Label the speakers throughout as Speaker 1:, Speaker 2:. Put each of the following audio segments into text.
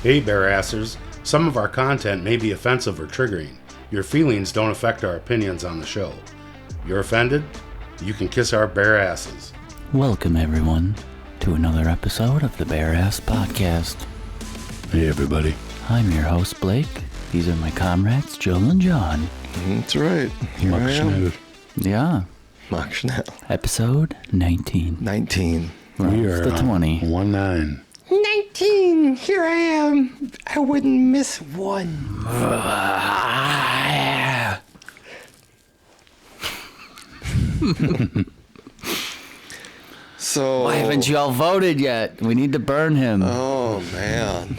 Speaker 1: Hey, Bearassers. Some of our content may be offensive or triggering. Your feelings don't affect our opinions on the show. You're offended? You can kiss our bare asses.
Speaker 2: Welcome, everyone, to another episode of the Bare Ass Podcast.
Speaker 1: Hey, everybody.
Speaker 2: I'm your host, Blake. These are my comrades, Joel and John.
Speaker 3: That's right. Here I am.
Speaker 2: Yeah.
Speaker 3: Mark Schnell.
Speaker 2: Episode 19.
Speaker 3: 19.
Speaker 1: We are
Speaker 2: the 20.
Speaker 1: 1-9.
Speaker 3: 19. Here I am. I wouldn't miss one. So.
Speaker 2: Why haven't you all voted yet? We need to burn him.
Speaker 3: Oh, man.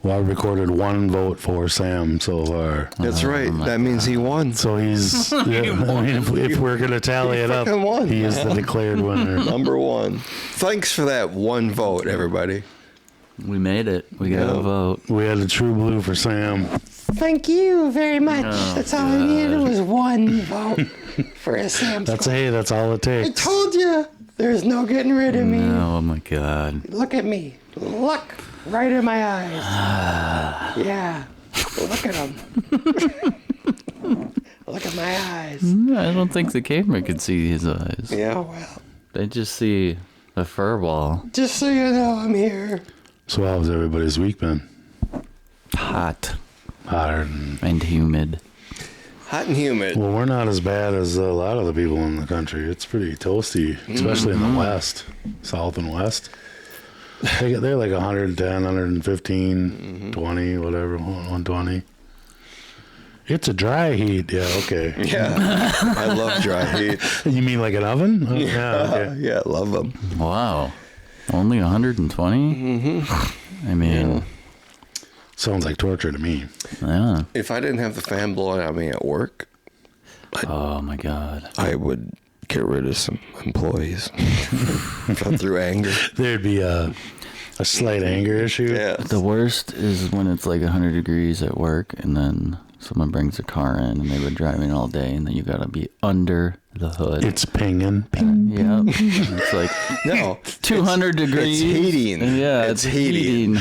Speaker 1: Well, I recorded one vote for Sam so far.
Speaker 3: That's right. That means he won.
Speaker 1: So he's, I mean, if we're going to tally it up,
Speaker 3: won,
Speaker 1: he is the declared winner.
Speaker 3: Number one. Thanks for that one vote, everybody.
Speaker 2: We made it. We got a vote.
Speaker 1: We had a true blue for Sam.
Speaker 3: Thank you very much. That's all I needed was one vote for a Sam squad.
Speaker 1: That's all it
Speaker 3: I
Speaker 1: takes.
Speaker 3: told you. There's no getting rid of me.
Speaker 2: Oh, my God.
Speaker 3: Look at me. Look right in my eyes. Yeah. Look at them. Look at my eyes.
Speaker 2: I don't think the camera can see his eyes.
Speaker 3: Yeah, well.
Speaker 2: They just see a fur ball.
Speaker 3: Just so you know, I'm here.
Speaker 1: So how's everybody's week been?
Speaker 2: Hot
Speaker 1: Hotter than...
Speaker 2: and humid.
Speaker 3: Hot and humid.
Speaker 1: Well, we're not as bad as a lot of the people in the country. It's pretty toasty, especially in the west, south and west. They're like 110, 115, 20, whatever, 120. It's a dry heat. Yeah, okay.
Speaker 3: Yeah. I love dry heat.
Speaker 1: You mean like an oven? Oh, yeah, okay.
Speaker 3: Yeah, I love them.
Speaker 2: Wow. Only 120? Mm-hmm. I mean...
Speaker 1: Sounds like torture to me.
Speaker 2: Yeah.
Speaker 3: If I didn't have the fan blowing on me at work,
Speaker 2: Oh, my God.
Speaker 3: I would get rid of some employees through anger.
Speaker 1: There'd be a slight anger issue.
Speaker 3: Yeah.
Speaker 2: The worst is when it's like 100 degrees at work and then someone brings a car in and they've been driving all day and then you got to be under the hood.
Speaker 1: It's pinging. Ping.
Speaker 2: Yeah. It's like
Speaker 3: No.
Speaker 2: 200 degrees.
Speaker 3: It's heating.
Speaker 2: Yeah,
Speaker 3: It's heating.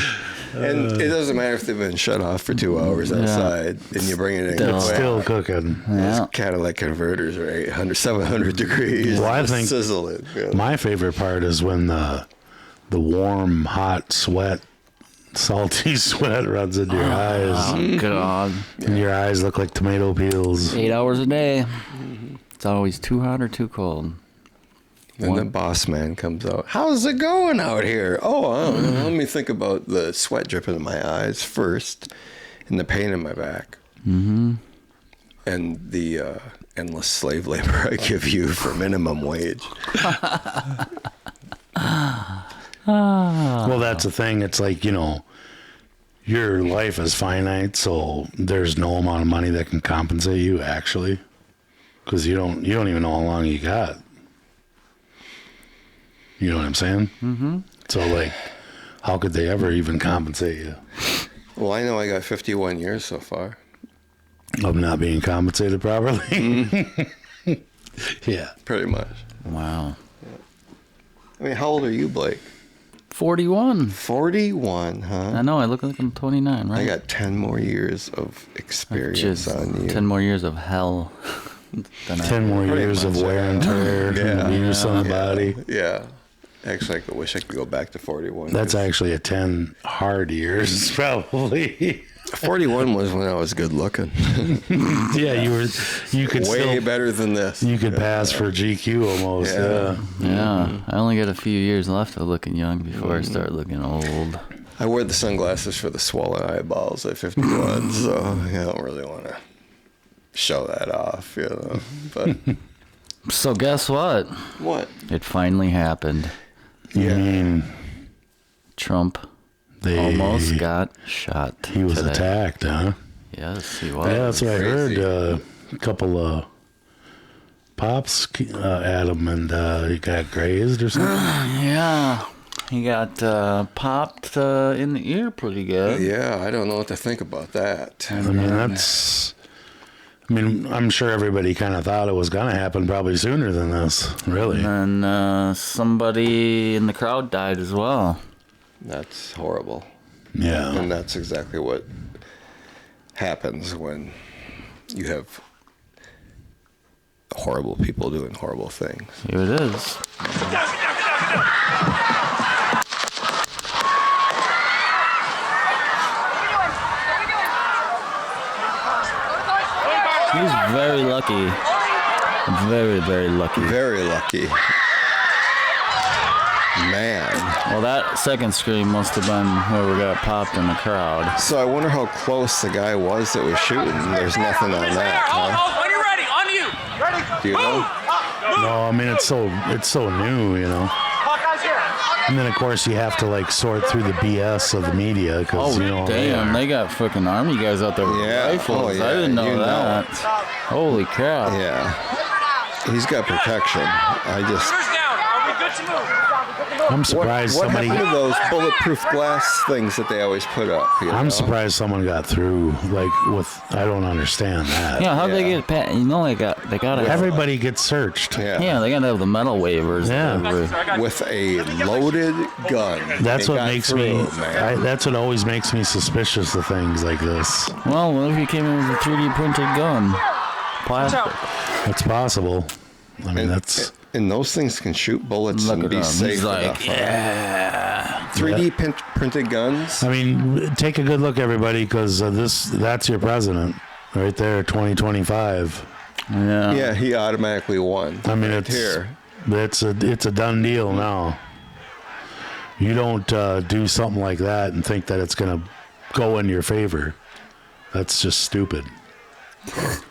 Speaker 3: And it doesn't matter if they've been shut off for 2 hours outside and you bring it in.
Speaker 1: It's still cooking.
Speaker 2: Yeah.
Speaker 3: Those catalytic converters are 800, 700 degrees.
Speaker 1: Well, I think
Speaker 3: sizzling. Yeah.
Speaker 1: my favorite part is when the warm, hot sweat, salty sweat runs into your eyes.
Speaker 2: Oh, God.
Speaker 1: And your eyes look like tomato peels.
Speaker 2: 8 hours a day. It's always too hot or too cold.
Speaker 3: Then the boss man comes out. How's it going out here? Oh, I don't know. Let me think about the sweat dripping in my eyes first and the pain in my back. Mm-hmm. And the endless slave labor I give you for minimum wage.
Speaker 1: Well, that's the thing. It's like, your life is finite, so there's no amount of money that can compensate you, actually. Because you don't even know how long you got. You know what I'm saying? Mm-hmm. So, like, how could they ever even compensate you?
Speaker 3: Well, I know I got 51 years so far.
Speaker 1: Of not being compensated properly? Mm-hmm. Yeah.
Speaker 3: Pretty much.
Speaker 2: Wow.
Speaker 3: I mean, how old are you, Blake?
Speaker 2: 41.
Speaker 3: 41, huh?
Speaker 2: I know. I look like I'm 29, right?
Speaker 3: I got 10 more years of experience
Speaker 2: Just
Speaker 3: on you.
Speaker 2: 10 more years of hell.
Speaker 1: 10 more years of wear and tear and abuse on the body.
Speaker 3: Yeah. Actually, I wish I could go back to 41.
Speaker 1: That's actually a 10 hard years, probably.
Speaker 3: 41 was when I was good looking.
Speaker 1: Yeah, you could
Speaker 3: way
Speaker 1: still,
Speaker 3: better than this.
Speaker 1: You could pass for GQ almost. Yeah.
Speaker 2: Yeah. I only got a few years left of looking young before I start looking old.
Speaker 3: I wear the sunglasses for the swollen eyeballs at 51, so I don't really want to show that off, But
Speaker 2: So guess what?
Speaker 3: what?
Speaker 2: It finally happened.
Speaker 1: You mean
Speaker 2: Trump almost got shot.
Speaker 1: he was
Speaker 2: today.
Speaker 1: attacked, huh?
Speaker 2: Yes, he was.
Speaker 1: Yeah, that's what I
Speaker 3: crazy.
Speaker 1: heard. A couple of pops at him, and he got grazed or something.
Speaker 2: Yeah. He got popped in the ear pretty good.
Speaker 3: Yeah, I don't know what to think about that.
Speaker 1: I mean, I'm sure everybody kind of thought it was going to happen probably sooner than this, really.
Speaker 2: And then somebody in the crowd died as well.
Speaker 3: That's horrible.
Speaker 1: Yeah.
Speaker 3: And that's exactly what happens when you have horrible people doing horrible things.
Speaker 2: Here it is. He's very lucky. Very, very lucky.
Speaker 3: Very lucky. Man.
Speaker 2: Well, that second scream must have been where we got popped in the crowd.
Speaker 3: So I wonder how close the guy was that was shooting. There's nothing on that, huh?
Speaker 4: When you're ready, on you. Ready?
Speaker 3: Do you know?
Speaker 1: No, I mean, it's so new, you know. And then, of course, you have to, like, sort through the BS of the media because,
Speaker 2: Oh,
Speaker 1: you know.
Speaker 2: damn. They got fucking army guys out there with
Speaker 3: Yeah.
Speaker 2: rifles.
Speaker 3: Oh, yeah.
Speaker 2: I didn't know
Speaker 3: You know
Speaker 2: that.
Speaker 3: it.
Speaker 2: Holy crap.
Speaker 3: Yeah. He's got protection. I just...
Speaker 4: Shooters down. Are we good to move?
Speaker 1: I'm surprised
Speaker 3: What
Speaker 1: somebody.
Speaker 3: happened to those bulletproof glass things that they always put up? You know?
Speaker 1: I'm surprised someone got through. Like, with. I don't understand that.
Speaker 2: Yeah, how'd they
Speaker 3: Yeah.
Speaker 2: get pat? You know, they gotta have.
Speaker 1: Everybody gets searched.
Speaker 2: Yeah, they gotta have the metal waivers.
Speaker 1: Yeah.
Speaker 3: With a loaded gun.
Speaker 1: That's
Speaker 3: They
Speaker 1: what
Speaker 3: got
Speaker 1: makes
Speaker 3: through,
Speaker 1: me.
Speaker 3: man.
Speaker 1: That's what always makes me suspicious of things like this.
Speaker 2: Well, what if you came in with a 3D printed gun? Plastic.
Speaker 1: It's possible. I mean, that's.
Speaker 3: And those things can shoot bullets
Speaker 2: Look
Speaker 3: and
Speaker 2: at
Speaker 3: be
Speaker 2: him.
Speaker 3: safe
Speaker 2: He's like,
Speaker 3: enough.
Speaker 2: yeah.
Speaker 3: 3D printed guns.
Speaker 1: I mean, take a good look, everybody, because that's your president right there, 2025.
Speaker 2: Yeah.
Speaker 3: Yeah, he automatically won.
Speaker 1: I mean,
Speaker 3: Right here.
Speaker 1: it's a done deal now. You don't do something like that and think that it's going to go in your favor. That's just stupid.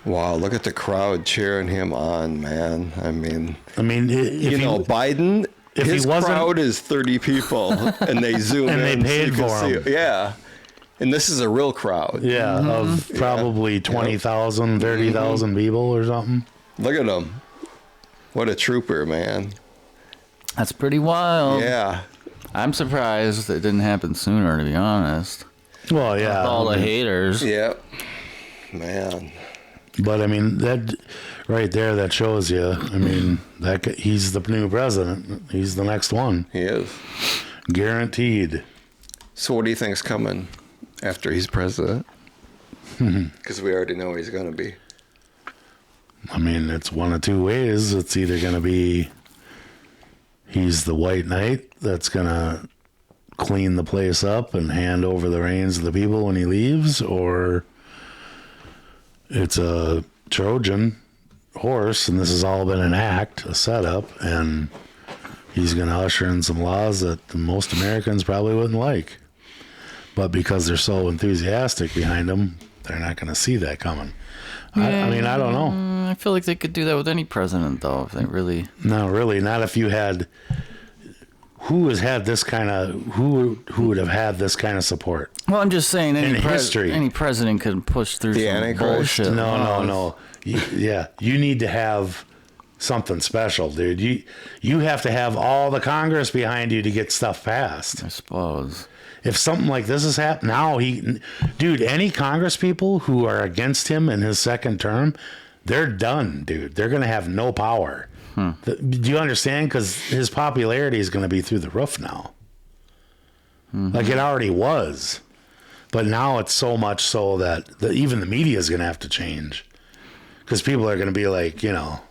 Speaker 3: Wow, look at the crowd cheering him on, man. I mean,
Speaker 1: If
Speaker 3: you know, Biden,
Speaker 1: if he
Speaker 3: his
Speaker 1: wasn't-
Speaker 3: crowd is 30 people, and they zoom
Speaker 1: And
Speaker 3: in.
Speaker 1: they paid
Speaker 3: so you can
Speaker 1: for
Speaker 3: see
Speaker 1: 'em.
Speaker 3: it. Yeah. And this is a real crowd.
Speaker 1: yeah, of probably 20,000, 30,000 people or something.
Speaker 3: Look at him. What a trooper, man.
Speaker 2: That's pretty wild.
Speaker 3: Yeah.
Speaker 2: I'm surprised it didn't happen sooner, to be honest.
Speaker 1: Well, yeah.
Speaker 2: With all the haters.
Speaker 3: Yep. Man.
Speaker 1: But I mean, that right there, that shows you. I mean, he's the new president. He's the next one,
Speaker 3: He is.
Speaker 1: guaranteed.
Speaker 3: So what do you think's coming after he's president? Because we already know he's going to be.
Speaker 1: I mean, it's one of two ways. It's either going to be he's the white knight that's going to clean the place up and hand over the reins to the people when he leaves, or it's a Trojan horse, and this has all been an act, a setup, and he's going to usher in some laws that most Americans probably wouldn't like. But because they're so enthusiastic behind him, they're not going to see that coming. I mean, I don't know.
Speaker 2: I feel like they could do that with any president, though, if they really.
Speaker 1: No, really, not if you had. Who has had this kind of? Who would have had this kind of support?
Speaker 2: Well, I'm just saying,
Speaker 1: In history.
Speaker 2: any president could push through
Speaker 3: The
Speaker 2: some
Speaker 3: Antichrist?
Speaker 2: bullshit.
Speaker 1: No. Yeah, you need to have something special, dude. You have to have all the Congress behind you to get stuff passed.
Speaker 2: I suppose.
Speaker 1: If something like this has happened now, dude, any Congress people who are against him in his second term, they're done, dude. They're gonna have no power. Do you understand? Because his popularity is going to be through the roof now. Like it already was. But now it's so much so that even the media is going to have to change. Because people are going to be like, you know.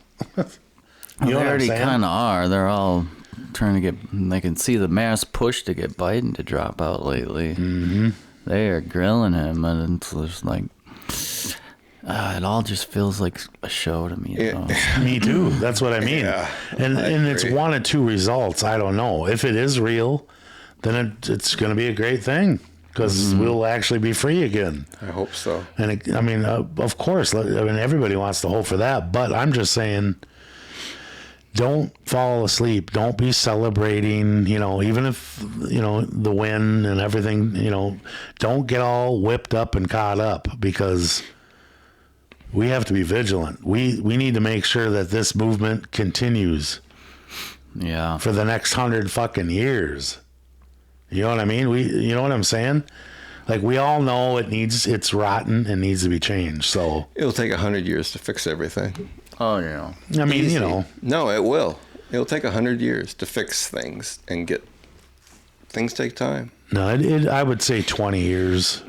Speaker 2: They already kind of are. They're all trying to get. They can see the mass push to get Biden to drop out lately. Mm-hmm. They are grilling him, and it's just like. It all just feels like a show to me. Though.
Speaker 1: Me too. That's what I mean.
Speaker 3: Yeah,
Speaker 1: and
Speaker 3: I
Speaker 1: it's
Speaker 3: agree.
Speaker 1: one of two results. I don't know. If it is real, then it's going to be a great thing because we'll actually be free again.
Speaker 3: I hope so.
Speaker 1: And I mean, of course, I mean, everybody wants to hope for that. But I'm just saying, don't fall asleep. Don't be celebrating, you know, even if, you know, the win and everything, you know, don't get all whipped up and caught up because we have to be vigilant. We need to make sure that this movement continues
Speaker 2: Yeah.
Speaker 1: for the next 100 fucking years. You know what I mean? You know what I'm saying? Like, we all know it's rotten and needs to be changed. So,
Speaker 3: It'll take 100 years to fix everything.
Speaker 2: Oh yeah.
Speaker 1: I mean,
Speaker 3: Easy.
Speaker 1: you know,
Speaker 3: No, it will. It'll take 100 years to fix things and get things take time.
Speaker 1: No, I would say 20 years.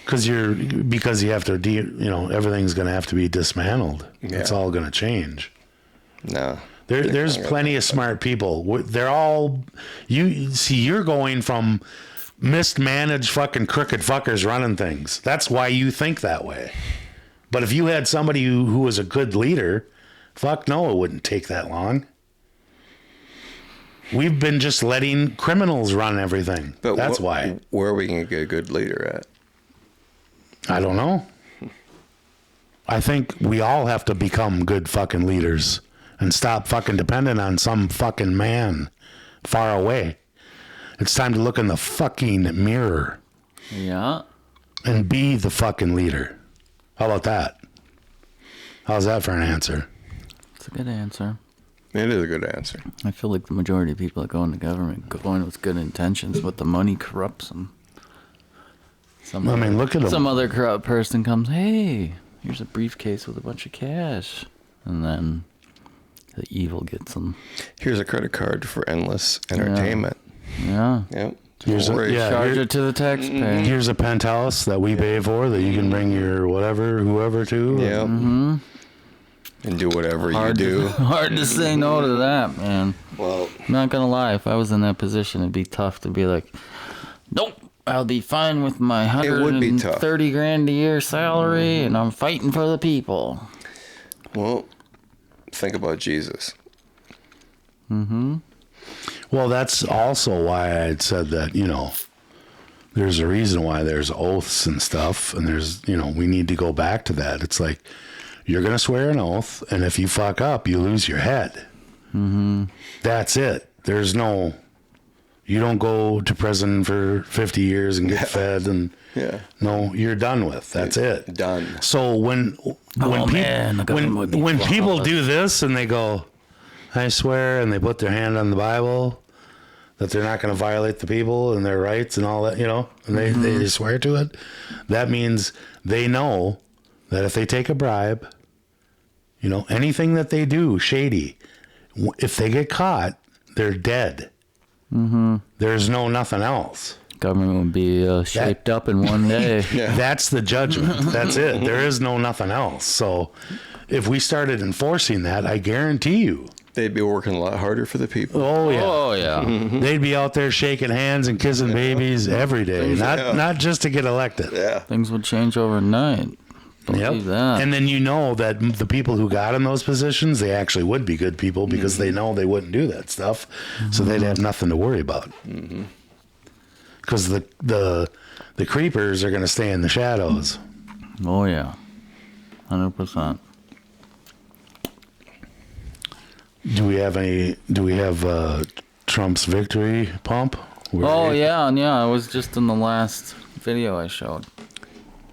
Speaker 1: Because you have to, everything's going to have to be dismantled.
Speaker 3: Yeah.
Speaker 1: It's all going to change.
Speaker 3: No.
Speaker 1: There's plenty of smart people. They're all, you're going from mismanaged fucking crooked fuckers running things. That's why you think that way. But if you had somebody who was a good leader, fuck no, it wouldn't take that long. We've been just letting criminals run everything. But that's why.
Speaker 3: Where are we going to get a good leader at?
Speaker 1: I don't know. I think we all have to become good fucking leaders and stop fucking depending on some fucking man far away. It's time to look in the fucking mirror.
Speaker 2: Yeah.
Speaker 1: And be the fucking leader. How about that? How's that for an answer?
Speaker 2: It's a good answer.
Speaker 3: It is a good answer.
Speaker 2: I feel like the majority of people that go into government go in with good intentions, but the money corrupts them.
Speaker 1: Look at them.
Speaker 2: Some other corrupt person comes, hey, here's a briefcase with a bunch of cash. And then the evil gets them.
Speaker 3: Here's a credit card for endless entertainment.
Speaker 2: Yeah.
Speaker 3: Yep.
Speaker 2: Charge it to the taxpayer.
Speaker 1: Here's a penthouse that we pay for that you can bring your whoever to.
Speaker 3: Yeah. Mm-hmm. And do whatever you do.
Speaker 2: Hard to say no to that, man.
Speaker 3: Well,
Speaker 2: I'm not gonna lie. If I was in that position, it'd be tough to be like, nope, I'll be fine with my $130,000 a year salary, and I'm fighting for the people.
Speaker 3: Well, think about Jesus.
Speaker 2: Mm-hmm.
Speaker 1: Well, that's also why I'd said that, there's a reason why there's oaths and stuff, and there's, we need to go back to that. It's like, you're going to swear an oath, and if you fuck up, you lose your head.
Speaker 2: Mm-hmm.
Speaker 1: That's it. There's no, you don't go to prison for 50 years and get fed, and no, you're done with. That's it.
Speaker 3: Done.
Speaker 1: So when people do this and they go, I swear, and they put their hand on the Bible that they're not going to violate the people and their rights and all that, and they swear to it, that means they know that if they take a bribe, anything that they do shady, if they get caught, they're dead. Mm-hmm. There's nothing else.
Speaker 2: Government would be shaped up in one day.
Speaker 1: That's the judgment. That's it. There is nothing else. So if we started enforcing that, I guarantee you,
Speaker 3: they'd be working a lot harder for the people.
Speaker 1: Oh yeah.
Speaker 2: Oh yeah.
Speaker 1: Mm-hmm. They'd be out there shaking hands and kissing babies every day, not just to get elected.
Speaker 3: Yeah.
Speaker 2: Things would change overnight. Believe that.
Speaker 1: And then that the people who got in those positions, they actually would be good people because they know they wouldn't do that stuff, so they'd have nothing to worry about. Because the creepers are going to stay in the shadows.
Speaker 2: Oh yeah, 100%.
Speaker 1: Do we have Trump's victory pump?
Speaker 2: Yeah. I was just in the last video I showed.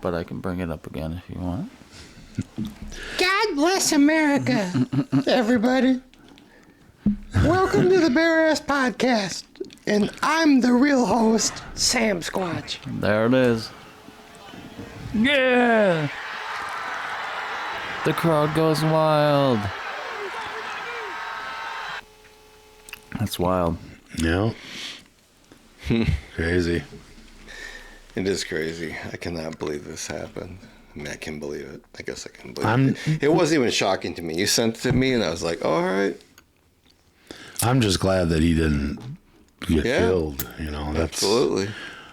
Speaker 2: But I can bring it up again if you want.
Speaker 5: God bless America, everybody. Welcome to the Bare Ass Podcast. And I'm the real host, Sam Squatch.
Speaker 2: There it is. Yeah! The crowd goes wild. That's wild.
Speaker 1: Yeah. Crazy.
Speaker 3: It is crazy. I cannot believe this happened. I mean, I can believe it. I guess I can believe it. It wasn't even shocking to me. You sent it to me, and I was like, all right.
Speaker 1: I'm just glad that he didn't get killed. That's,
Speaker 3: absolutely.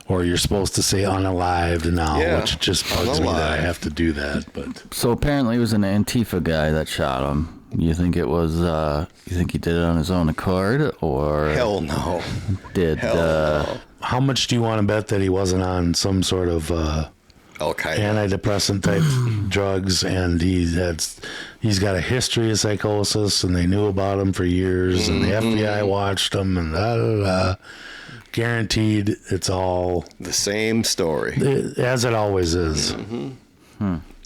Speaker 1: Or you're supposed to say unalived now, which just bugs me that I have to do that. But
Speaker 2: so apparently it was an Antifa guy that shot him. You think it was? You think he did it on his own accord, or
Speaker 3: hell no?
Speaker 2: No.
Speaker 1: How much do you want to bet that he wasn't on some sort of
Speaker 3: Al-Qaeda
Speaker 1: antidepressant type drugs, and he's got a history of psychosis, and they knew about him for years, and the FBI watched him, and guaranteed it's all
Speaker 3: the same story,
Speaker 1: as it always is.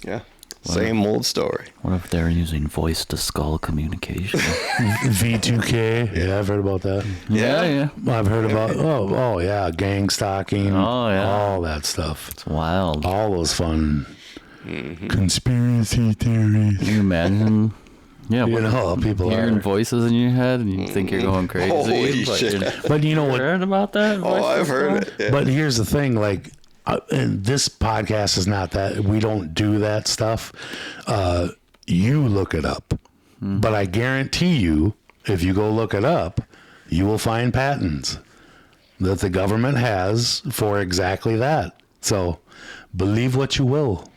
Speaker 3: Yeah. Same old story.
Speaker 2: What if they're using voice-to-skull communication?
Speaker 1: V2K. Yeah, I've heard about that.
Speaker 2: Yeah.
Speaker 1: I've heard about, gang stalking.
Speaker 2: Oh, yeah.
Speaker 1: All that stuff.
Speaker 2: It's wild.
Speaker 1: All those fun conspiracy theories.
Speaker 2: Can you imagine Yeah,
Speaker 1: You know, people
Speaker 2: hearing
Speaker 1: are.
Speaker 2: voices in your head and you think you're going crazy.
Speaker 3: Holy
Speaker 2: but
Speaker 3: shit.
Speaker 2: you're-
Speaker 1: But you know what?
Speaker 2: Heard about that?
Speaker 3: Oh, I've heard it. Yeah.
Speaker 1: But here's the thing, like, and this podcast is not that. We don't do that stuff. You look it up. But I guarantee you, if you go look it up, you will find patents that the government has for exactly that. So believe what you will.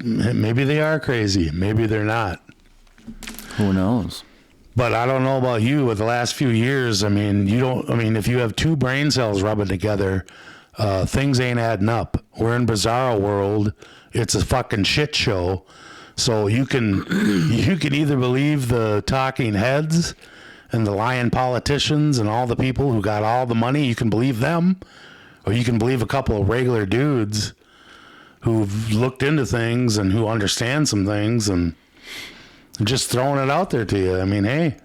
Speaker 1: Maybe they are crazy. Maybe they're not.
Speaker 2: Who knows?
Speaker 1: But I don't know about you. With the last few years, I mean, if you have two brain cells rubbing together, things ain't adding up. We're in bizarro world. It's a fucking shit show. So you can either believe the talking heads and the lying politicians and all the people who got all the money. You can believe them, or you can believe a couple of regular dudes who've looked into things and who understand some things and just throwing it out there to you. I mean, hey,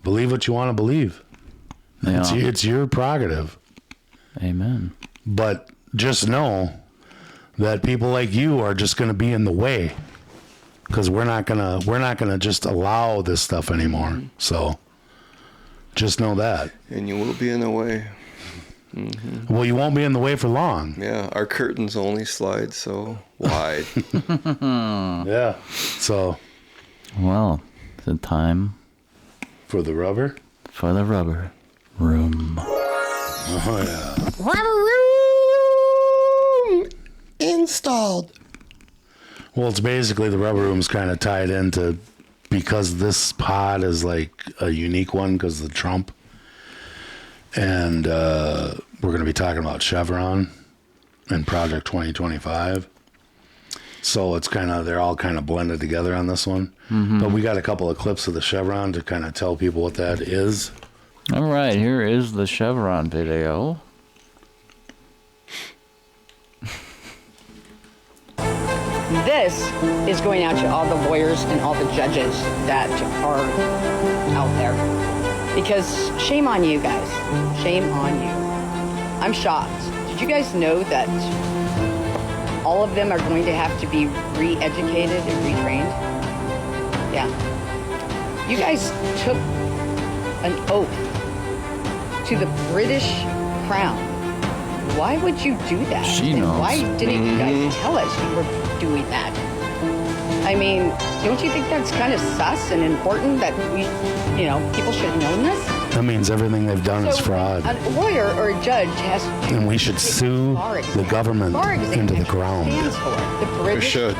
Speaker 1: believe what you want to believe.
Speaker 2: Yeah.
Speaker 1: It's your prerogative.
Speaker 2: Amen.
Speaker 1: But just know that people like you are just going to be in the way, because we're not gonna just allow this stuff anymore. So just know that.
Speaker 3: And you will be in the way.
Speaker 1: Well, you won't be in the way for long.
Speaker 3: Yeah, our curtains only slide so wide.
Speaker 1: Yeah. So
Speaker 2: Well, is it time
Speaker 1: for the rubber.
Speaker 2: for the rubber room?
Speaker 1: Oh yeah.
Speaker 5: Rubber room installed.
Speaker 1: Well, it's basically the rubber room's kind of tied into, because this pod is like a unique one because of the Trump. And we're going to be talking about Chevron and Project 2025. So it's they're all kind of blended together on this one. But we got a couple of clips of the Chevron to kind of tell people what that is.
Speaker 2: All right, here is the Chevron video.
Speaker 6: This is going out to all the lawyers and all the judges that are out there. Because shame on you guys. Shame on you. I'm shocked. Did you guys know that all of them are going to have to be re-educated and retrained? Yeah. You guys took an oath to the British crown. Why would you do that?
Speaker 2: She
Speaker 6: And
Speaker 2: knows.
Speaker 6: why didn't you guys tell us you were doing that? I mean, don't you think that's kind of sus and important that people should have known this?
Speaker 1: That means everything they've done is fraud.
Speaker 6: A lawyer or a judge has to...
Speaker 1: And we should sue the government into the ground
Speaker 6: Stands for the
Speaker 3: We
Speaker 6: British
Speaker 3: should.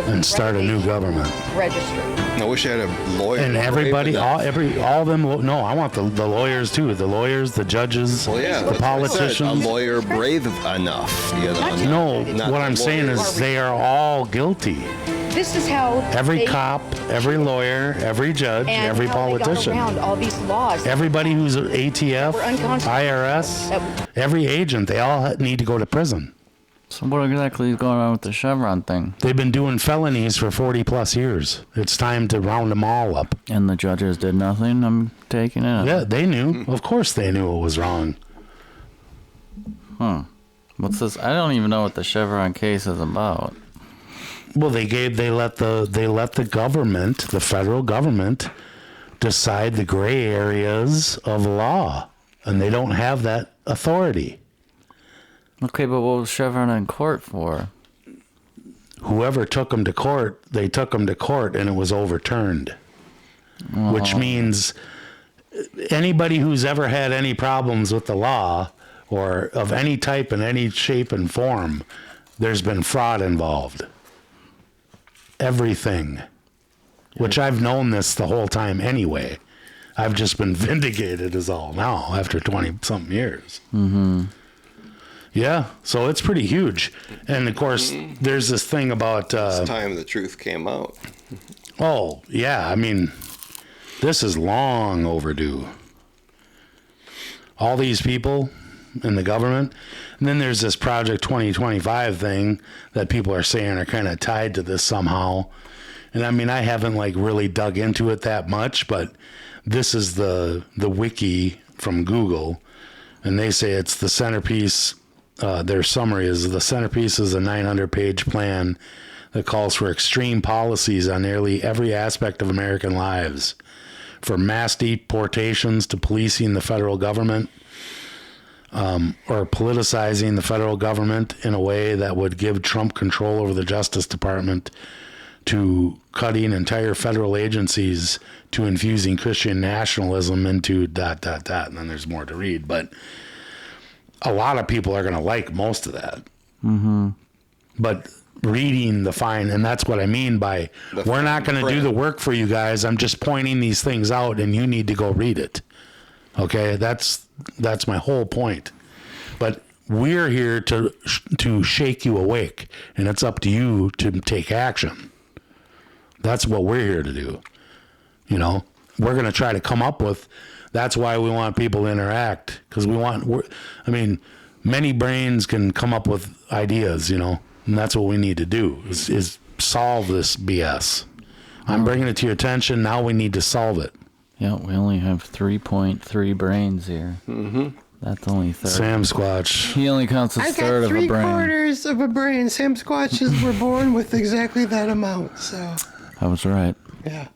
Speaker 1: and start a new government.
Speaker 6: Registry.
Speaker 3: I wish I had a lawyer.
Speaker 1: And everybody,
Speaker 3: brave enough.
Speaker 1: all of them. No, I want the lawyers too. The lawyers, the judges,
Speaker 3: Well, yeah,
Speaker 1: the
Speaker 3: that's what I said.
Speaker 1: politicians.
Speaker 3: A lawyer brave enough.
Speaker 1: No,
Speaker 3: Not
Speaker 1: what
Speaker 3: the
Speaker 1: I'm saying
Speaker 3: lawyers.
Speaker 1: is they are all guilty.
Speaker 6: This is how
Speaker 1: Every
Speaker 6: they-
Speaker 1: cop, every lawyer, every judge,
Speaker 6: and
Speaker 1: every
Speaker 6: how they got
Speaker 1: politician,
Speaker 6: around all these laws.
Speaker 1: everybody who's ATF,
Speaker 6: We're unconscious.
Speaker 1: IRS,
Speaker 6: That-
Speaker 1: every agent, they all need to go to prison.
Speaker 2: So what exactly is going on with the Chevron thing?
Speaker 1: They've been doing felonies for 40 plus years. It's time to round them all up.
Speaker 2: And the judges did nothing, I'm taking it.
Speaker 1: Yeah, they knew. Of course they knew it was wrong.
Speaker 2: What's this? I don't even know what the Chevron case is about.
Speaker 1: Well, they let the government, the federal government, decide the gray areas of law, and they don't have that authority.
Speaker 2: Okay, but what was Chevron in court for?
Speaker 1: Whoever took them to court, they took them to court, and it was overturned. Which means anybody who's ever had any problems with the law, or of any type in any shape and form, there's been fraud involved. Everything. Which I've known this the whole time anyway. I've just been vindicated is all now after 20-something years. Yeah, so it's pretty huge. And of course, there's this thing about...
Speaker 3: It's time the truth came out.
Speaker 1: oh, yeah, I mean, this is long overdue. All these people in the government. And then there's this Project 2025 thing that people are saying are kind of tied to this somehow. And I mean, I haven't really dug into it that much, but this is the wiki from Google. And they say it's the centerpiece. Their summary is the centerpiece is a 900-page plan that calls for extreme policies on nearly every aspect of American lives, from mass deportations to policing the federal government, or politicizing the federal government in a way that would give Trump control over the Justice Department, to cutting entire federal agencies, to infusing Christian nationalism into ... And then there's more to read. But a lot of people are going to like most of that. Mm-hmm. But reading the fine, and that's what I mean by, we're not going to do the work for you guys. I'm just pointing these things out, and you need to go read it. Okay? That's my whole point. But we're here to shake you awake, and it's up to you to take action. That's what we're here to do. You know, we're going to try to come up with, that's why we want people to interact, because many brains can come up with ideas, you know, and that's what we need to do is solve this BS. I'm bringing it to your attention. Now we need to solve it.
Speaker 2: Yeah, we only have 3.3 brains here. Mm-hmm. That's only third.
Speaker 1: Sam Squatch.
Speaker 2: He only counts as third of a brain.
Speaker 5: I got 3/4 of a brain. Sam Squatches were born with exactly that amount, so.
Speaker 2: I was right.
Speaker 5: Yeah.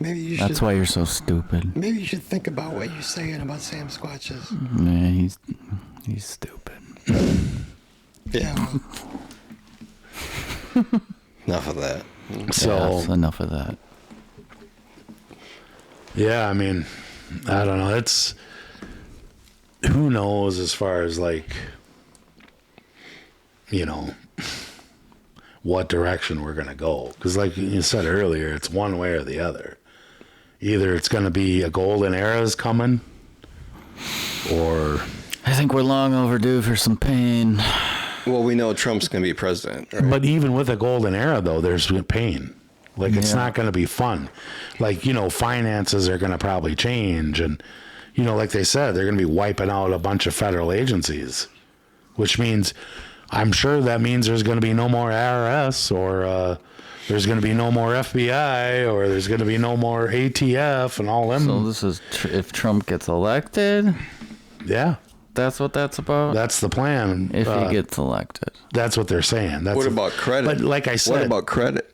Speaker 5: Maybe you should.
Speaker 2: That's why you're so stupid.
Speaker 5: Maybe you should think about what you're saying about Sam Squatches.
Speaker 2: Man, he's stupid.
Speaker 5: Yeah.
Speaker 3: Enough of that.
Speaker 1: So
Speaker 2: yes, enough of that.
Speaker 1: Yeah, I mean, I don't know. It's, who knows as far as like, you know, what direction we're going to go. Because like you said earlier, it's one way or the other. Either it's going to be a golden era is coming, or...
Speaker 2: I think we're long overdue for some pain.
Speaker 3: Well, we know Trump's going to be president, right?
Speaker 1: But even with a golden era, though, there's pain. Like, it's not going to be fun. Like, you know, finances are going to probably change. And, you know, like they said, they're going to be wiping out a bunch of federal agencies, which means, I'm sure that means there's going to be no more IRS, or there's going to be no more FBI, or there's going to be no more ATF and all them.
Speaker 2: So this is if Trump gets elected?
Speaker 1: Yeah.
Speaker 2: That's what that's about?
Speaker 1: That's the plan.
Speaker 2: If he gets elected.
Speaker 1: That's what they're saying. That's
Speaker 3: what about credit?
Speaker 1: But like I said...
Speaker 3: What about credit?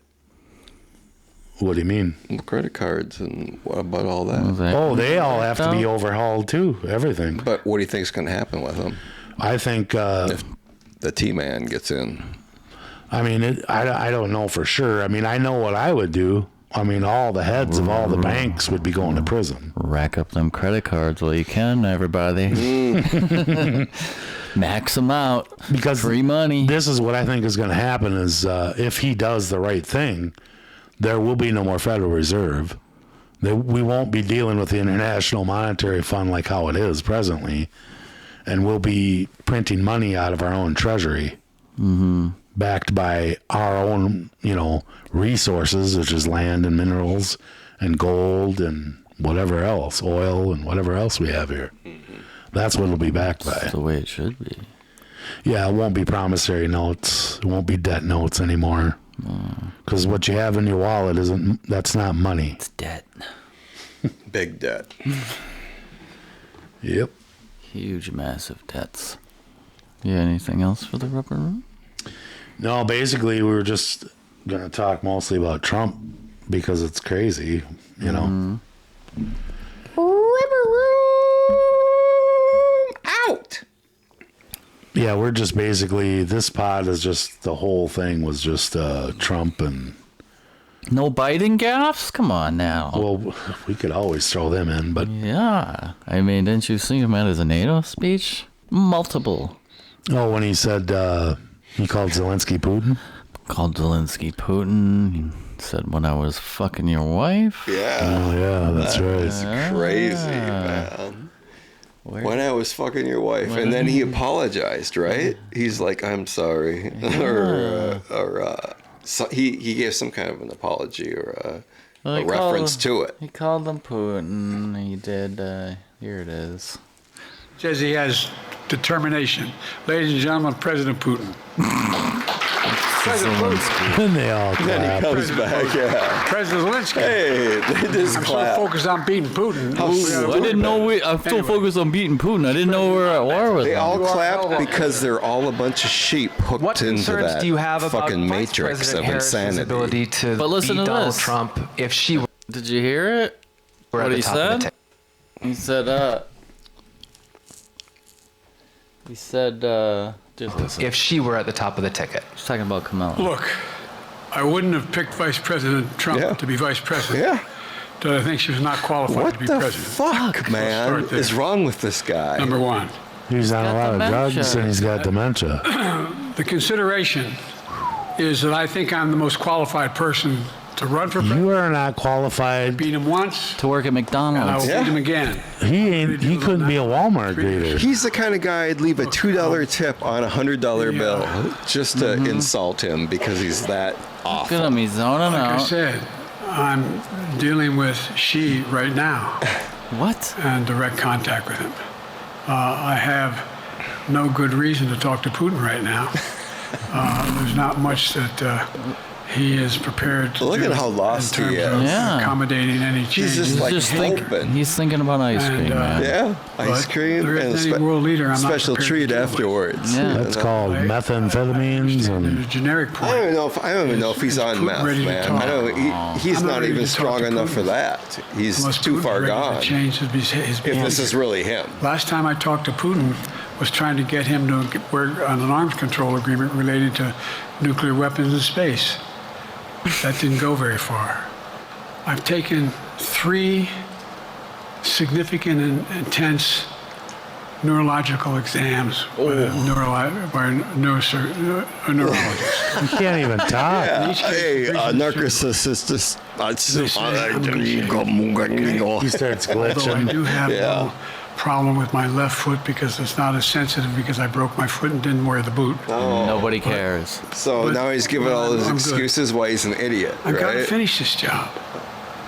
Speaker 1: What do you mean?
Speaker 3: Credit cards, and what about all that?
Speaker 1: Oh, they all have to be overhauled too. Everything.
Speaker 3: But what do you think is going to happen with them?
Speaker 1: I think...
Speaker 3: if the T-Man gets in.
Speaker 1: I mean, I don't know for sure. I mean, I know what I would do. I mean, all the heads of all the banks would be going to prison.
Speaker 2: Rack up them credit cards while you can, everybody. Max them out.
Speaker 1: Because
Speaker 2: free money.
Speaker 1: This is what I think is going to happen is if he does the right thing, there will be no more Federal Reserve. We won't be dealing with the International Monetary Fund like how it is presently. And we'll be printing money out of our own treasury. Mm-hmm. Backed by our own, you know, resources, which is land and minerals and gold and whatever else, oil and whatever else we have here. Mm-hmm. That's what it'll be backed by.
Speaker 2: That's the way it should be.
Speaker 1: Yeah, it won't be promissory notes. It won't be debt notes anymore. Because what you have in your wallet that's not money.
Speaker 2: It's debt.
Speaker 3: Big debt.
Speaker 1: Yep.
Speaker 2: Huge, massive debts. Yeah, anything else for the rubber room?
Speaker 1: No, basically, we were just going to talk mostly about Trump because it's crazy, you know.
Speaker 5: Rubber room out.
Speaker 1: Yeah, we're just basically, this pod is just, the whole thing was just Trump and...
Speaker 2: No Biden gaffes? Come on now.
Speaker 1: Well, we could always throw them in, but...
Speaker 2: Yeah. I mean, didn't you see him at his NATO speech? Multiple.
Speaker 1: Oh, when he said... he called Zelensky Putin?
Speaker 2: Called Zelensky Putin. He said, when I was fucking your wife.
Speaker 3: Yeah.
Speaker 1: Oh, yeah, that's right.
Speaker 3: It's crazy, man. When I was fucking your wife. And then he apologized, right? He's like, I'm sorry. Yeah. So he gave some kind of an apology or a reference to it.
Speaker 2: He called him Putin. He did. Here it is.
Speaker 7: Says he has determination. Ladies and gentlemen, President Putin.
Speaker 1: And they all
Speaker 3: Then he
Speaker 1: clap.
Speaker 3: comes back, yeah.
Speaker 7: President Zelensky.
Speaker 3: Hey, they just
Speaker 7: I'm
Speaker 3: clap.
Speaker 7: so focused on beating Putin.
Speaker 2: I didn't know I'm still focused on beating Putin. I didn't know we were at war with
Speaker 3: They
Speaker 2: him.
Speaker 3: all clap because they're all a bunch of sheep hooked
Speaker 8: What
Speaker 3: into
Speaker 8: concerns
Speaker 3: that
Speaker 8: do you have about
Speaker 3: fucking
Speaker 8: Vice
Speaker 3: matrix
Speaker 8: President
Speaker 3: of
Speaker 8: Harris's
Speaker 3: insanity.
Speaker 8: ability to
Speaker 2: But listen
Speaker 8: beat
Speaker 2: to
Speaker 8: Donald
Speaker 2: this.
Speaker 8: Trump if she were
Speaker 2: Did you hear it?
Speaker 8: at
Speaker 2: What
Speaker 8: the
Speaker 2: he
Speaker 8: top of the
Speaker 2: said?
Speaker 8: ticket?
Speaker 2: He said, just listen.
Speaker 8: If she were at the top of the ticket.
Speaker 2: He's talking about Kamala.
Speaker 7: Look, I wouldn't have picked Vice President Trump
Speaker 3: Yeah.
Speaker 7: to be vice president.
Speaker 3: Yeah.
Speaker 7: But I think she was not qualified
Speaker 3: What
Speaker 7: to be
Speaker 3: the
Speaker 7: president.
Speaker 3: fuck, man,
Speaker 7: start there.
Speaker 3: is wrong with this guy?
Speaker 7: Number one.
Speaker 1: He's on a
Speaker 2: got
Speaker 1: lot of
Speaker 2: dementia.
Speaker 1: drugs and he's got dementia.
Speaker 7: The consideration is that I think I'm the most qualified person to run for president.
Speaker 1: You are not qualified.
Speaker 7: Beat him once,
Speaker 2: To work at
Speaker 7: and I will
Speaker 2: McDonald's.
Speaker 3: Yeah.
Speaker 7: beat him again.
Speaker 1: He couldn't be a Walmart greeter.
Speaker 3: He's the kind of guy I'd leave a $2 tip on a $100 bill just to insult him because he's that
Speaker 2: Look
Speaker 3: awful.
Speaker 2: at him. He's zoning
Speaker 7: Like I
Speaker 2: out.
Speaker 7: said, I'm dealing with she right now
Speaker 2: What?
Speaker 7: and direct contact with him. I have no good reason to talk to Putin right now. There's not much that he is prepared to
Speaker 3: Look
Speaker 7: do
Speaker 3: at how lost
Speaker 7: in
Speaker 3: he
Speaker 7: terms of
Speaker 3: is.
Speaker 2: Yeah.
Speaker 7: accommodating any changes.
Speaker 3: just
Speaker 2: He's
Speaker 3: like
Speaker 2: just
Speaker 3: hoping.
Speaker 2: he's thinking about ice
Speaker 7: And,
Speaker 2: cream, man.
Speaker 3: Yeah, ice
Speaker 7: But
Speaker 3: cream
Speaker 7: there
Speaker 3: and
Speaker 7: isn't any world leader I'm not
Speaker 3: special
Speaker 7: prepared to
Speaker 3: treat
Speaker 7: deal with.
Speaker 3: afterwards.
Speaker 2: Yeah.
Speaker 1: That's called methamphetamines
Speaker 7: There's
Speaker 1: and
Speaker 7: a generic point.
Speaker 3: I don't even know if he's
Speaker 7: Is
Speaker 3: on
Speaker 7: Putin
Speaker 3: meth,
Speaker 7: ready to
Speaker 3: man.
Speaker 7: talk?
Speaker 3: I don't. He's
Speaker 7: I'm not
Speaker 3: not
Speaker 7: ready
Speaker 3: even
Speaker 7: to talk
Speaker 3: strong
Speaker 7: to
Speaker 3: enough
Speaker 7: Putin.
Speaker 3: for that. He's
Speaker 7: Unless
Speaker 3: too
Speaker 7: Putin's
Speaker 3: far
Speaker 7: ready to
Speaker 3: gone.
Speaker 7: change his
Speaker 3: If
Speaker 7: behavior.
Speaker 3: this is really him.
Speaker 7: Last time I talked to Putin was trying to get him to work on an arms control agreement related to nuclear weapons in space. That didn't go very far. I've taken 3 significant and intense neurological exams by a neurologist.
Speaker 1: you can't even talk.
Speaker 7: In each case,
Speaker 3: Hey,
Speaker 7: the reason
Speaker 3: narcissist.
Speaker 1: He starts
Speaker 7: Although I
Speaker 1: glitching.
Speaker 7: do have
Speaker 3: Yeah.
Speaker 7: no problem with my left foot because it's not as sensitive because I broke my foot and didn't wear the boot.
Speaker 2: Nobody cares.
Speaker 3: So
Speaker 7: But-
Speaker 3: now he's giving all his
Speaker 7: I'm good.
Speaker 3: excuses why he's an idiot,
Speaker 7: I've got to
Speaker 3: right?
Speaker 7: finish this job.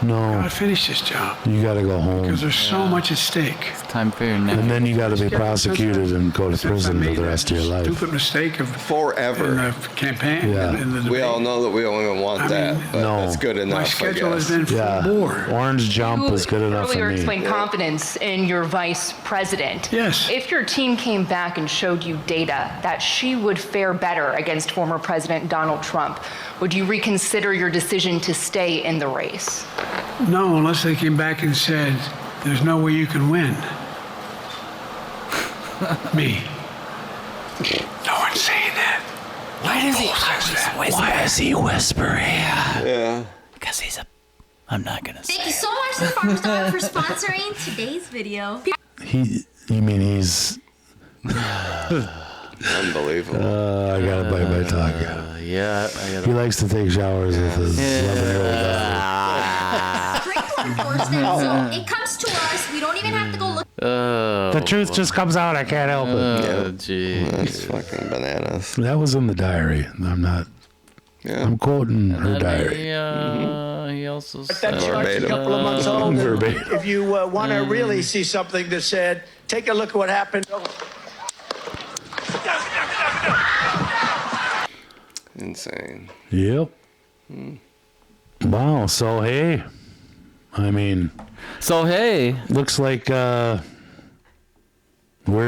Speaker 1: No,
Speaker 7: I've got to finish this job
Speaker 1: you got to go home.
Speaker 7: because there's so much at stake.
Speaker 2: Time for your next.
Speaker 1: And then you got to be prosecuted and go to
Speaker 7: Since I
Speaker 1: prison for
Speaker 7: made
Speaker 1: the
Speaker 7: that
Speaker 1: rest of your life.
Speaker 7: Stupid mistake of
Speaker 3: Forever.
Speaker 7: in the campaign.
Speaker 1: Yeah.
Speaker 7: In the debate.
Speaker 3: We all know that we don't even want
Speaker 7: I
Speaker 3: that,
Speaker 7: mean,
Speaker 3: but
Speaker 1: No.
Speaker 3: that's good enough.
Speaker 7: My
Speaker 3: I
Speaker 7: schedule has
Speaker 3: guess.
Speaker 7: been full
Speaker 1: Yeah,
Speaker 7: bore.
Speaker 1: orange jump is good enough for
Speaker 9: earlier
Speaker 1: me.
Speaker 9: explained confidence in your vice president.
Speaker 7: Yes.
Speaker 9: If your team came back and showed you data that she would fare better against former President Donald Trump, would you reconsider your decision to stay in the race?
Speaker 7: No, unless they came back and said, "There's no way you can win." Me. No one's saying that.
Speaker 2: Why does he Why is he whispering?
Speaker 3: Yeah.
Speaker 2: Because he's a. I'm not gonna say.
Speaker 10: Thank you so much to the Farmers Dog for sponsoring today's video.
Speaker 1: You mean he's?
Speaker 3: Unbelievable.
Speaker 1: I gotta bite my tongue.
Speaker 2: Yeah, I
Speaker 1: He
Speaker 2: gotta.
Speaker 1: likes to take showers with his 11-year-old daughter.
Speaker 10: Great to enforce them, so it comes to us. We don't even have to go look.
Speaker 1: The truth just comes out. I can't help it.
Speaker 2: Oh, gee.
Speaker 3: That's fucking bananas.
Speaker 1: That was in the diary. I'm not.
Speaker 3: Yeah.
Speaker 1: I'm quoting her
Speaker 2: And
Speaker 1: diary.
Speaker 2: he also
Speaker 11: That
Speaker 2: said.
Speaker 11: chart's a
Speaker 3: Verbatim.
Speaker 11: couple of months old.
Speaker 1: Verbatim.
Speaker 11: If you want to really see something that said, take a look at what happened.
Speaker 3: Insane.
Speaker 1: Yep. Wow. So hey, I mean,
Speaker 2: So hey,
Speaker 1: looks like we're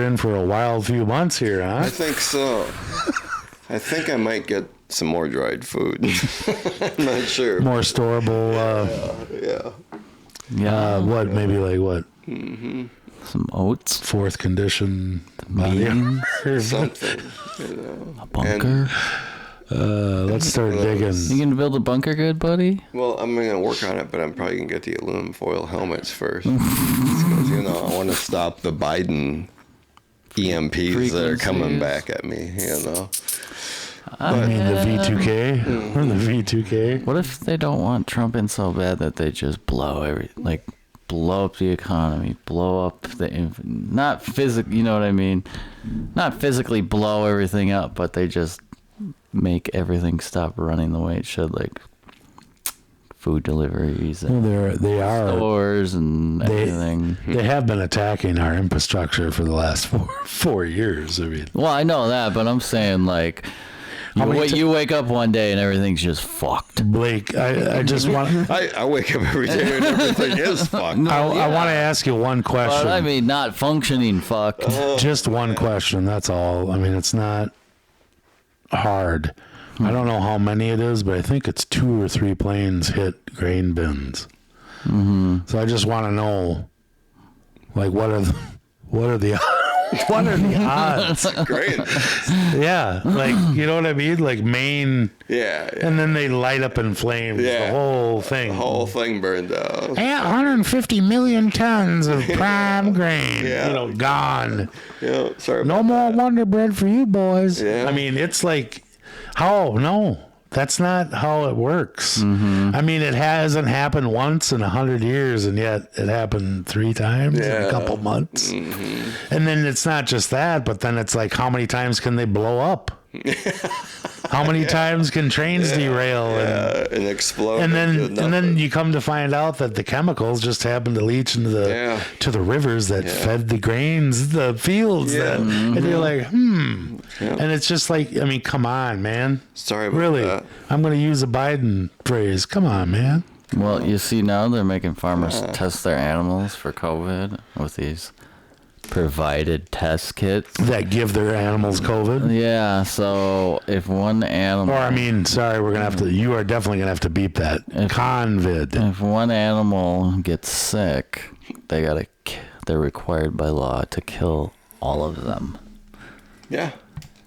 Speaker 1: in for a wild few months here,
Speaker 3: I
Speaker 1: huh?
Speaker 3: think so. I think I might get some more dried food. I'm not sure.
Speaker 1: More storable.
Speaker 3: Yeah.
Speaker 1: What? Maybe like what?
Speaker 2: some oats,
Speaker 1: Fourth condition body.
Speaker 2: beans,
Speaker 3: Something. You know.
Speaker 2: a bunker.
Speaker 1: Let's start digging.
Speaker 2: You gonna build a bunker, good buddy?
Speaker 3: Well, I'm going to work on it, but I'm probably going to get the aluminum foil helmets first. Because, you know, I want to stop the Biden EMPs that are coming
Speaker 2: Frequencies.
Speaker 3: back at me, you know.
Speaker 1: I mean the V2K. The V2K.
Speaker 2: What if they don't want Trump in so bad that they just blow blow up the economy, blow up not physically, you know what I mean? Not physically blow everything up, but they just make everything stop running the way it should, like food deliveries and
Speaker 1: Well, they are.
Speaker 2: stores and everything.
Speaker 1: They have been attacking our infrastructure for the last 4 years. I mean,
Speaker 2: Well, I know that, but I'm saying like You wake up one day and everything's just fucked.
Speaker 1: Blake, I just want.
Speaker 3: I wake up every day and everything is fucked.
Speaker 1: I want to ask you one question.
Speaker 2: Well, I mean, not functioning fucked.
Speaker 1: Just one question. That's all. I mean, it's not hard. I don't know how many it is, but I think it's 2 or 3 planes hit grain bins. Mm-hmm. So I just want to know, like, what are the what are the odds?
Speaker 3: Great.
Speaker 1: Yeah, like, you know what I mean? Like Maine.
Speaker 3: Yeah.
Speaker 1: And then they light up in flames.
Speaker 3: Yeah.
Speaker 1: The whole thing.
Speaker 3: The whole thing burned out.
Speaker 1: 150 million tons of prime grain.
Speaker 3: Yeah.
Speaker 1: You know, gone.
Speaker 3: Yeah. Sorry.
Speaker 1: No more Wonder Bread for you boys.
Speaker 3: Yeah.
Speaker 1: I mean, it's like, no, that's not how it works. Mm-hmm. I mean, it hasn't happened once in 100 years, and yet it happened 3 times in a couple months. Mm-hmm. And then it's not just that, but then it's like, how many times can they blow up? How many times can trains derail
Speaker 3: and explode?
Speaker 1: And then you come to find out that the chemicals just happen to leach into the rivers that fed the grains, the fields. And you're like, And it's just like, I mean, come on, man.
Speaker 3: Sorry about
Speaker 1: really,
Speaker 3: that.
Speaker 1: I'm going to use a Biden phrase. Come on, man.
Speaker 2: Well, you see now they're making farmers test their animals for COVID with these provided test kits
Speaker 1: that give their animals COVID.
Speaker 2: Yeah, so if one animal,
Speaker 1: or I mean, sorry, you are definitely gonna have to beep that. Convid.
Speaker 2: If one animal gets sick, they're required by law to kill all of them.
Speaker 3: Yeah.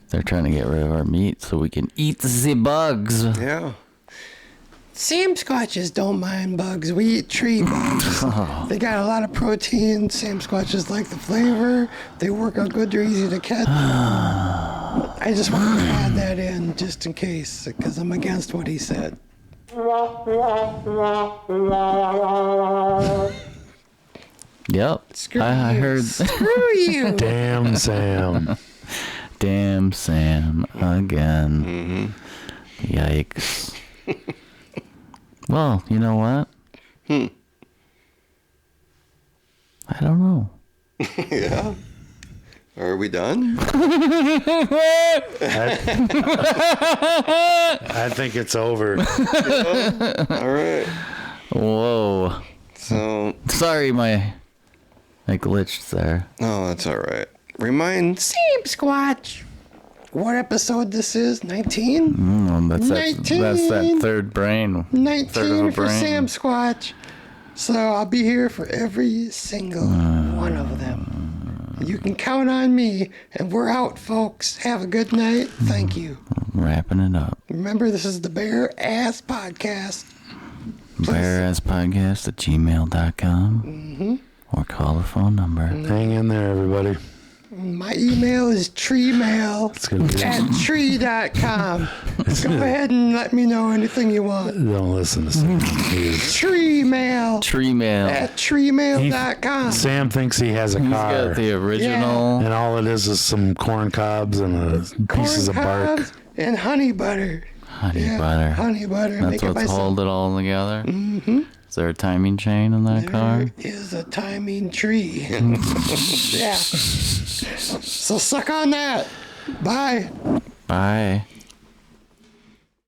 Speaker 2: They're trying to get rid of our meat so we can eat the bugs.
Speaker 3: Yeah.
Speaker 5: Sam Squatches don't mind bugs. We eat tree bugs. They got a lot of protein. Sam Squatches like the flavor. They work out good. They're easy to catch. I just wanted to add that in just in case, because I'm against what he said.
Speaker 2: Yep. I heard.
Speaker 5: Screw you.
Speaker 1: Damn Sam.
Speaker 2: Damn Sam again. Mm-hmm. Yikes. Well, you know what? I don't know.
Speaker 3: Yeah. Are we done?
Speaker 1: I think it's over.
Speaker 3: Yeah. All right.
Speaker 2: Whoa.
Speaker 3: So
Speaker 2: sorry, I glitched there.
Speaker 3: Oh, that's all right. Remind
Speaker 5: Sam Squatch what episode this is. 19?
Speaker 2: That's
Speaker 5: 19.
Speaker 2: That's that third brain.
Speaker 5: 19
Speaker 2: third of a
Speaker 5: for
Speaker 2: brain.
Speaker 5: Sam Squatch. So I'll be here for every single one of them. You can count on me, and we're out, folks. Have a good night. Thank you.
Speaker 2: Wrapping it up.
Speaker 5: Remember, this is the Bare Ass Podcast.
Speaker 2: BareAssPodcast@gmail.com.
Speaker 5: Mm-hmm.
Speaker 2: Or call the phone number.
Speaker 1: Hang in there, everybody.
Speaker 5: My email is treemail@tree.com. Go ahead and let me know anything you want.
Speaker 1: Don't listen to Sam.
Speaker 5: Treemail. @treemail.com.
Speaker 1: Sam thinks he has a car.
Speaker 2: He's got the original.
Speaker 1: And all it is some corn cobs and pieces of bark.
Speaker 5: And honey butter.
Speaker 2: Honey butter.
Speaker 5: Honey butter.
Speaker 2: That's what's hold it all together?
Speaker 5: Mm-hmm.
Speaker 2: Is there a timing chain in that car?
Speaker 5: There is a timing tree. Yeah. So suck on that. Bye.
Speaker 2: Bye.